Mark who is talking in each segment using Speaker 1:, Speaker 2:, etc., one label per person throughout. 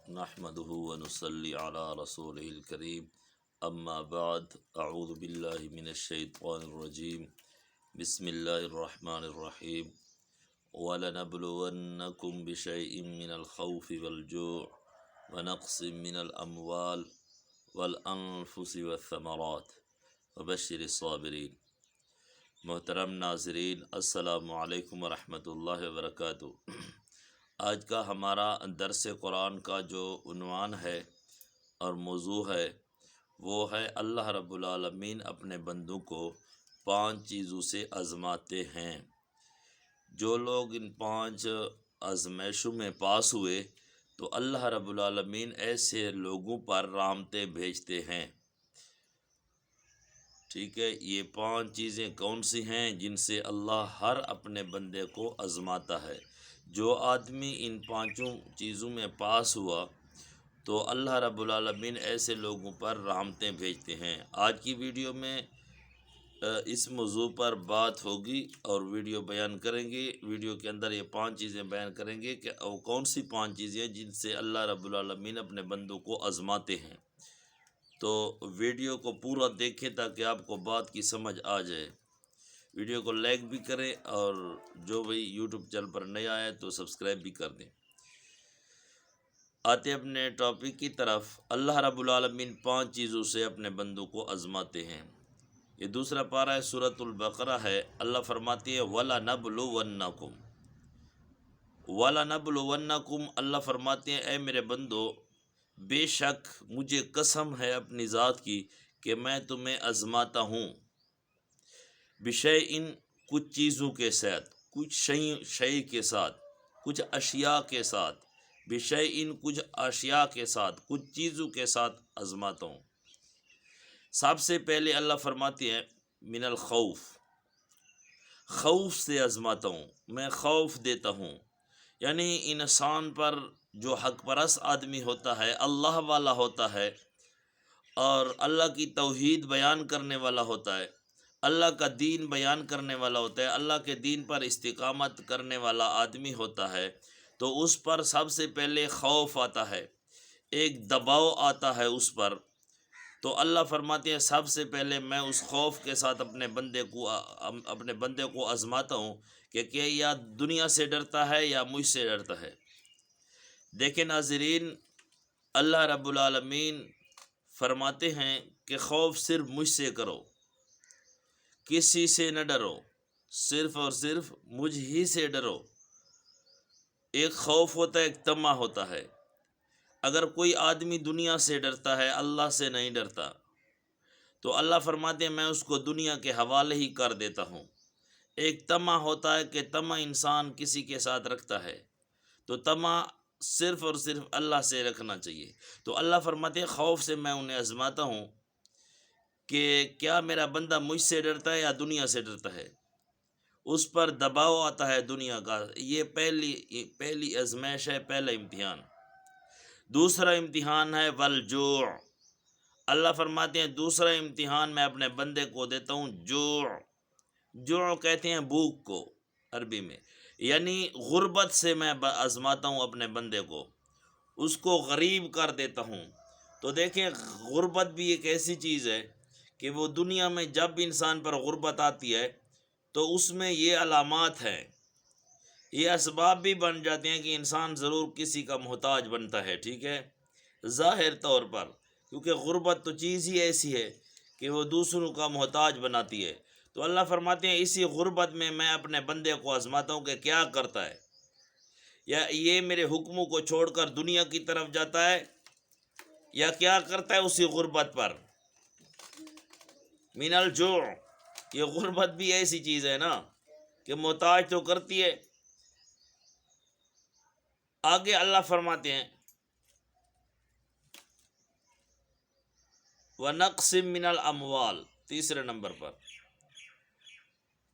Speaker 1: نحمده ونصلي على رسوله الكريم اما بعد اعوذ باللہ من الشیطان الرجیم بسم اللہ الرحمن الرحیم وَلَنَبْلُوَنَّكُمْ بِشَيْءٍ مِّنَ الْخَوْفِ وَالْجُوعِ وَنَقْصٍ مِّنَ الْأَمْوَالِ وَالْأَنفُسِ وَالثَّمَرَاتِ وَبَشِّرِ الصَّابِرِينَ۔ محترم ناظرین، السلام علیکم ورحمۃ اللہ وبرکاتہ۔ آج کا ہمارا درس قرآن کا جو عنوان ہے اور موضوع ہے وہ ہے اللہ رب العالمین اپنے بندوں کو 5 چیزوں سے آزماتے ہیں۔ جو لوگ ان 5 آزمائشوں میں پاس ہوئے تو اللہ رب العالمین ایسے لوگوں پر رحمتیں بھیجتے ہیں۔ ٹھیک ہے، یہ 5 چیزیں کون سی ہیں جن سے اللہ ہر اپنے بندے کو آزماتا ہے؟ جو آدمی ان 5 چیزوں میں پاس ہوا تو اللہ رب العالمین ایسے لوگوں پر رحمتیں بھیجتے ہیں۔ آج کی ویڈیو میں اس موضوع پر بات ہوگی اور ویڈیو بیان کریں گے۔ ویڈیو کے اندر یہ 5 چیزیں بیان کریں گے کہ وہ کون سی 5 چیزیں جن سے اللہ رب العالمین اپنے بندوں کو آزماتے ہیں۔ تو ویڈیو کو پورا دیکھیں تاکہ آپ کو بات کی سمجھ آ جائے۔ ویڈیو کو لائک بھی کریں اور جو بھی یوٹیوب چینل پر نیا آئے تو سبسکرائب بھی کر دیں۔ آتے اپنے ٹاپک کی طرف۔ اللہ رب العالمین 5 چیزوں سے اپنے بندوں کو آزماتے ہیں۔ یہ دوسرا پارہ ہے، سورۃ البقرہ ہے۔ اللہ فرماتی ہے وَلَنَبْلُوَنَّكُمْ۔ وَلَنَبْلُوَنَّكُمْ، اللہ فرماتے ہیں اے میرے بندو، بے شک مجھے قسم ہے اپنی ذات کی کہ میں تمہیں آزماتا ہوں۔ بِشَيْءٍ، کچھ چیزوں کے ساتھ، کچھ شیء کے ساتھ، کچھ اشیاء کے ساتھ۔ بِشَيْءٍ، کچھ اشیاء کے ساتھ، کچھ چیزوں کے ساتھ آزماتا ہوں۔ سب سے پہلے اللہ فرماتے ہیں من الخوف، خوف سے آزماتا ہوں، میں خوف دیتا ہوں۔ یعنی انسان پر جو حق پرست آدمی ہوتا ہے، اللہ والا ہوتا ہے اور اللہ کی توحید بیان کرنے والا ہوتا ہے، اللہ کا دین بیان کرنے والا ہوتا ہے، اللہ کے دین پر استقامت کرنے والا آدمی ہوتا ہے، تو اس پر سب سے پہلے خوف آتا ہے، ایک دباؤ آتا ہے اس پر۔ تو اللہ فرماتے ہیں سب سے پہلے میں اس خوف کے ساتھ اپنے بندے کو آزماتا ہوں کہ کیا یا دنیا سے ڈرتا ہے یا مجھ سے ڈرتا ہے۔ دیکھیں ناظرین، اللہ رب العالمین فرماتے ہیں کہ خوف صرف مجھ سے کرو، کسی سے نہ ڈرو، صرف اور صرف مجھ ہی سے ڈرو۔ ایک خوف ہوتا ہے، ایک طمع ہوتا ہے۔ اگر کوئی آدمی دنیا سے ڈرتا ہے، اللہ سے نہیں ڈرتا، تو اللہ فرماتے ہیں میں اس کو دنیا کے حوالے ہی کر دیتا ہوں۔ ایک طمع ہوتا ہے کہ طمع انسان کسی کے ساتھ رکھتا ہے، تو طمع صرف اور صرف اللہ سے رکھنا چاہیے۔ تو اللہ فرماتے ہیں خوف سے میں انہیں آزماتا ہوں کہ کیا میرا بندہ مجھ سے ڈرتا ہے یا دنیا سے ڈرتا ہے۔ اس پر دباؤ آتا ہے دنیا کا، یہ پہلی آزمائش ہے، پہلا امتحان۔ دوسرا امتحان ہے والجوع۔ اللہ فرماتے ہیں دوسرا امتحان میں اپنے بندے کو دیتا ہوں جوع۔ جوع کہتے ہیں بھوک کو عربی میں، یعنی غربت سے میں آزماتا ہوں اپنے بندے کو، اس کو غریب کر دیتا ہوں۔ تو دیکھیں غربت بھی ایک ایسی چیز ہے کہ وہ دنیا میں جب انسان پر غربت آتی ہے تو اس میں یہ علامات ہیں، یہ اسباب بھی بن جاتے ہیں کہ انسان ضرور کسی کا محتاج بنتا ہے۔ ٹھیک ہے، ظاہر طور پر، کیونکہ غربت تو چیز ہی ایسی ہے کہ وہ دوسروں کا محتاج بناتی ہے۔ تو اللہ فرماتے ہیں اسی غربت میں میں اپنے بندے کو آزماتا ہوں کہ کیا کرتا ہے، یا یہ میرے حکموں کو چھوڑ کر دنیا کی طرف جاتا ہے یا کیا کرتا ہے اسی غربت پر۔ من الجوع، یہ غربت بھی ایسی چیز ہے نا کہ محتاج تو کرتی ہے۔ آگے اللہ فرماتے ہیں وَنَقْصٍ مِّنَ الْأَمْوَالِ، تیسرے نمبر پر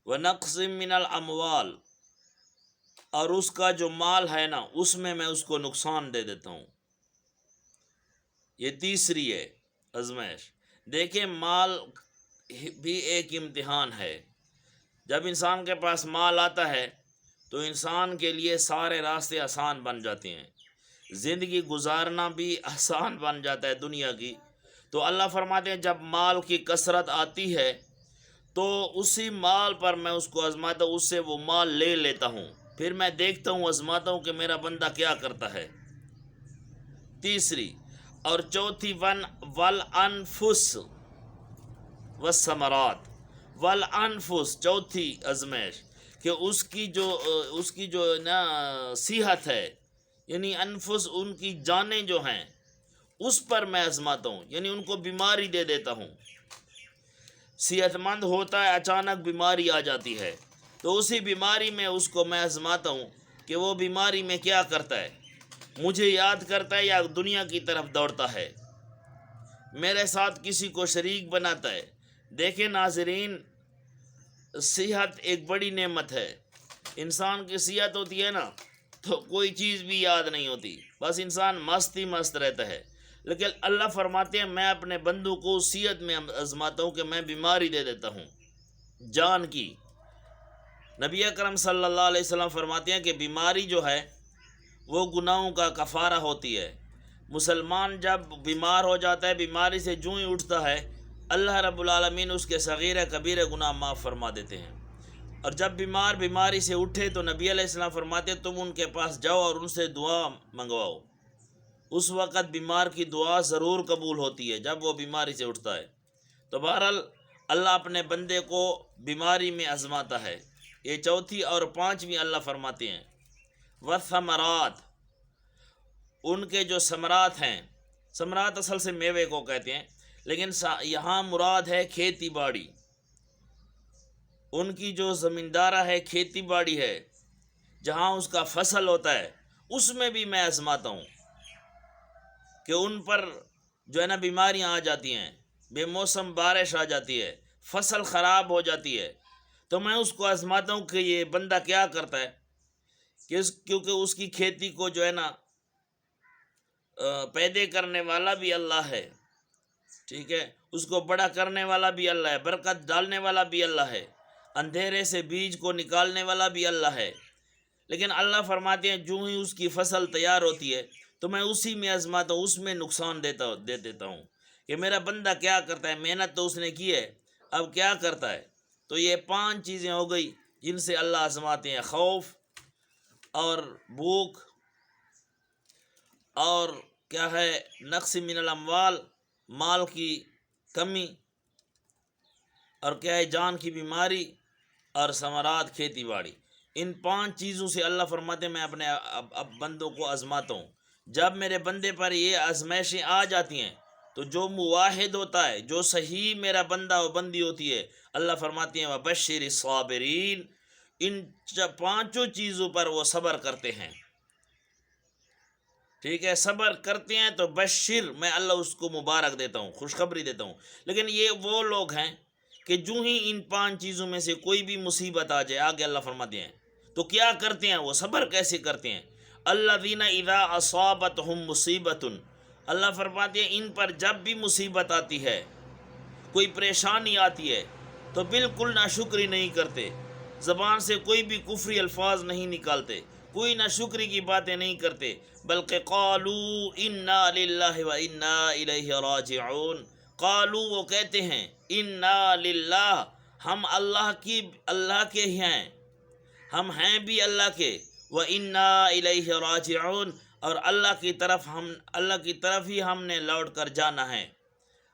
Speaker 1: وَنَقْصٍ مِّنَ الْأَمْوَالِ، اور اس کا جو مال ہے نا اس میں اس کو نقصان دے دیتا ہوں۔ یہ تیسری ہے آزمائش۔ دیکھیں مال بھی ایک امتحان ہے۔ جب انسان کے پاس مال آتا ہے تو انسان کے لیے سارے راستے آسان بن جاتے ہیں، زندگی گزارنا بھی آسان بن جاتا ہے دنیا کی۔ تو اللہ فرماتے ہیں جب مال کی کثرت آتی ہے تو اسی مال پر میں اس کو آزماتا ہوں، اس سے وہ مال لے لیتا ہوں، پھر میں دیکھتا ہوں، آزماتا ہوں کہ میرا بندہ کیا کرتا ہے۔ تیسری اور چوتھی والانفس والثمرات، والانفس چوتھی آزمائش کہ اس کی جو نا صحت ہے، یعنی انفس ان کی جانیں جو ہیں اس پر میں آزماتا ہوں، یعنی ان کو بیماری دے دیتا ہوں۔ صحت مند ہوتا ہے، اچانک بیماری آ جاتی ہے تو اسی بیماری میں اس کو میں آزماتا ہوں کہ وہ بیماری میں کیا کرتا ہے، مجھے یاد کرتا ہے یا دنیا کی طرف دوڑتا ہے، میرے ساتھ کسی کو شریک بناتا ہے۔ دیکھیں ناظرین، صحت ایک بڑی نعمت ہے۔ انسان کی صحت ہوتی ہے نا تو کوئی چیز بھی یاد نہیں ہوتی، بس انسان مست ہی مست رہتا ہے۔ لیکن اللہ فرماتے ہیں میں اپنے بندوں کو صحت میں آزماتا ہوں کہ میں بیماری دے دیتا ہوں جان کی۔ نبی اکرم صلی اللہ علیہ وسلم فرماتے ہیں کہ بیماری جو ہے وہ گناہوں کا کفارہ ہوتی ہے۔ مسلمان جب بیمار ہو جاتا ہے، بیماری سے جو ہی اٹھتا ہے، اللہ رب العالمین اس کے صغیرہ کبیرہ گناہ معاف فرما دیتے ہیں۔ اور جب بیماری سے اٹھے تو نبی علیہ السلام فرماتے ہیں تم ان کے پاس جاؤ اور ان سے دعا منگواؤ، اس وقت بیمار کی دعا ضرور قبول ہوتی ہے جب وہ بیماری سے اٹھتا ہے۔ تو بہرحال اللہ اپنے بندے کو بیماری میں آزماتا ہے۔ یہ چوتھی اور پانچویں اللہ فرماتے ہیں والثمرات، ان کے جو ثمرات ہیں، ثمرات اصل سے میوے کو کہتے ہیں، لیکن یہاں مراد ہے کھیتی باڑی، ان کی جو زمیندارہ ہے، کھیتی باڑی ہے، جہاں اس کا فصل ہوتا ہے، اس میں بھی میں آزماتا ہوں کہ ان پر جو ہے نا بیماریاں آ جاتی ہیں، بے موسم بارش آ جاتی ہے، فصل خراب ہو جاتی ہے، تو میں اس کو آزماتا ہوں کہ یہ بندہ کیا کرتا ہے، کیونکہ اس کی کھیتی کو جو ہے نا پیدا کرنے والا بھی اللہ ہے، ٹھیک ہے، اس کو بڑا کرنے والا بھی اللہ ہے، برکت ڈالنے والا بھی اللہ ہے، اندھیرے سے بیج کو نکالنے والا بھی اللہ ہے۔ لیکن اللہ فرماتے ہیں جو ہی اس کی فصل تیار ہوتی ہے تو میں اسی میں آزماتا ہوں، اس میں نقصان دے دیتا ہوں کہ میرا بندہ کیا کرتا ہے، محنت تو اس نے کی ہے، اب کیا کرتا ہے۔ تو یہ 5 چیزیں ہو گئی جن سے اللہ آزماتے ہیں، خوف اور بھوک، اور کیا ہے نقص من الاموال، مال کی کمی، اور کیا ہے جان کی بیماری، اور ثمرات کھیتی باڑی۔ ان 5 چیزوں سے اللہ فرماتے ہیں میں اپنے بندوں کو آزماتا ہوں۔ جب میرے بندے پر یہ آزمائشیں آ جاتی ہیں تو جو موحد ہوتا ہے، جو صحیح میرا بندہ و بندی ہوتی ہے، اللہ فرماتے ہیں وبشر الصابرین، ان 5 چیزوں پر وہ صبر کرتے ہیں، ٹھیک ہے، صبر کرتے ہیں تو بشر، میں اللہ اس کو مبارک دیتا ہوں، خوشخبری دیتا ہوں۔ لیکن یہ وہ لوگ ہیں کہ جو ہی ان 5 چیزوں میں سے کوئی بھی مصیبت آ جائے، آگے اللہ فرماتے ہیں تو کیا کرتے ہیں، وہ صبر کیسے کرتے ہیں۔ الذین اذا اصابتہم مصیبت، اللہ فرماتے ہیں ان پر جب بھی مصیبت آتی ہے، کوئی پریشانی آتی ہے تو بالکل ناشکری نہیں کرتے، زبان سے کوئی بھی کفری الفاظ نہیں نکالتے، کوئی ناشکری کی باتیں نہیں کرتے، بلکہ قالوا انا للہ و انا الیہ راجعون، قالوا وہ کہتے ہیں انا للہ، ہم اللہ کے ہیں، ہم ہیں بھی اللہ کے، و انا الیہ راجعون، اور اللہ کی طرف ہی ہم نے لوٹ کر جانا ہے،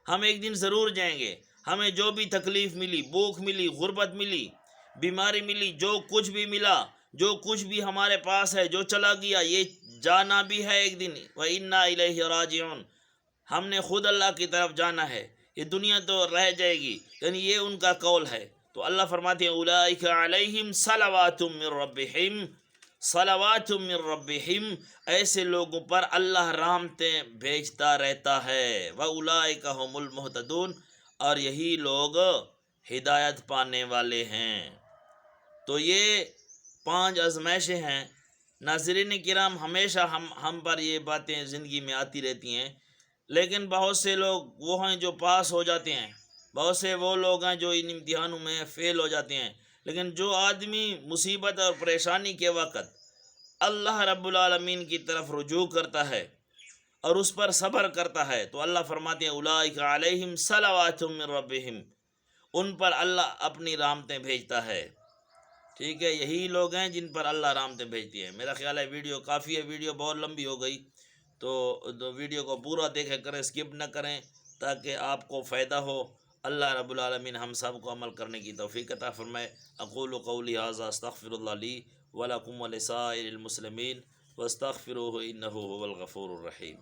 Speaker 1: ہم ایک دن ضرور جائیں گے، ہمیں جو بھی تکلیف ملی، بھوک ملی، غربت ملی، بیماری ملی، جو کچھ بھی ملا، جو کچھ بھی ہمارے پاس ہے، جو چلا گیا، یہ جانا بھی ہے ایک دن، وَإِنَّا إِلَيْهِ رَاجِعُونَ، ہم نے خود اللہ کی طرف جانا ہے، یہ دنیا تو رہ جائے گی، یعنی یہ ان کا قول ہے۔ تو اللہ فرماتے ہیں اولئک علیہم صلوات من ربہم، صلوات من ربہم، ایسے لوگوں پر اللہ رحمتیں بھیجتا رہتا ہے، وَأُولَئِكَ هُمُ الْمُهْتَدُونَ، اور یہی لوگ ہدایت پانے والے ہیں۔ تو یہ 5 آزمائشیں ہیں۔ ناظرین کرام، ہمیشہ ہم پر یہ باتیں زندگی میں آتی رہتی ہیں، لیکن بہت سے لوگ وہ ہیں جو پاس ہو جاتے ہیں، بہت سے وہ لوگ ہیں جو ان امتحانوں میں فیل ہو جاتے ہیں، لیکن جو آدمی مصیبت اور پریشانی کے وقت اللہ رب العالمین کی طرف رجوع کرتا ہے اور اس پر صبر کرتا ہے تو اللہ فرماتے ہیں اولئک علیہم صلوات من ربہم، ان پر اللہ اپنی رحمتیں بھیجتا ہے۔ ٹھیک ہے، یہی لوگ ہیں جن پر اللہ رحمتیں بھیجتی ہیں۔ میرا خیال ہے ویڈیو کافی ہے، ویڈیو بہت لمبی ہو گئی، تو ویڈیو کو پورا دیکھا کریں، اسکپ نہ کریں تاکہ آپ کو فائدہ ہو۔ اللہ رب العالمین ہم سب کو عمل کرنے کی توفیق عطا فرمائے۔ اقول قولی ھذا استغفر اللہ لی ولکم ولسائر المسلمین واستغفروہ انہ ھو الغفور الرحیم۔